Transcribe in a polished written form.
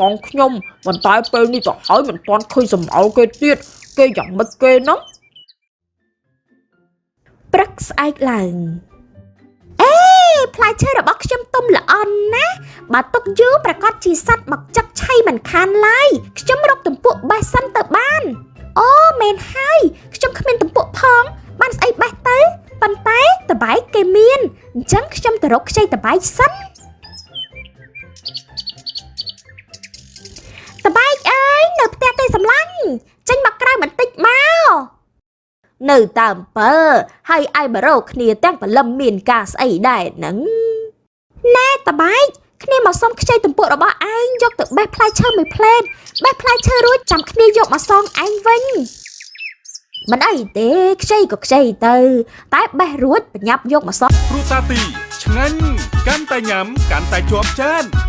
បងខ្ញុំប៉ុន្តែពេលនេះទៅហើយមិនទាន់ឃើញសំអល់គេទៀតគេយ៉ាងម៉េចគេនោះព្រឹកស្អែកឡើងផ្លែឈើរបស់ខ្ញុំទុំល្អណាស់បើទុកយូរប្រកាសជាសត្វមកចឹកឆៃមិនខានឡើយខ្ញុំរកទំពក់បេះសិនទៅបានអូមែនហើយខ្ញុំគ្មានទំពក់ផងបានស្អីបេះទៅប៉ុន្តែតបែកគេមានអញ្ចឹងខ្ញុំទៅរកខ្ចីតបែកសិនតបែកអើយនៅផ្ទះទេសម្លាញ់ចេញមកក្រៅបន្តិចមកនៅតាមពើហើយឯបរោគ្នាទាំងបលឹមមានការស្អីដែរហ្នឹងណែតបែកគ្នាមកសុំខ្ចីទំពក់របស់ឯងយកទៅបេះផ្លែឈើមួយផ្លែតបេះផ្លែឈើរួចចាំគ្នាយកមកសងឯងវិញមិនអីទេខ្ចីក៏ខ្ចីទៅតែបេះរួចបញ្ញាប់យកមកសងគ្រូតាទីឆ្ងាញ់កាន់តែញ៉ាំកាន់តែជាប់ចាន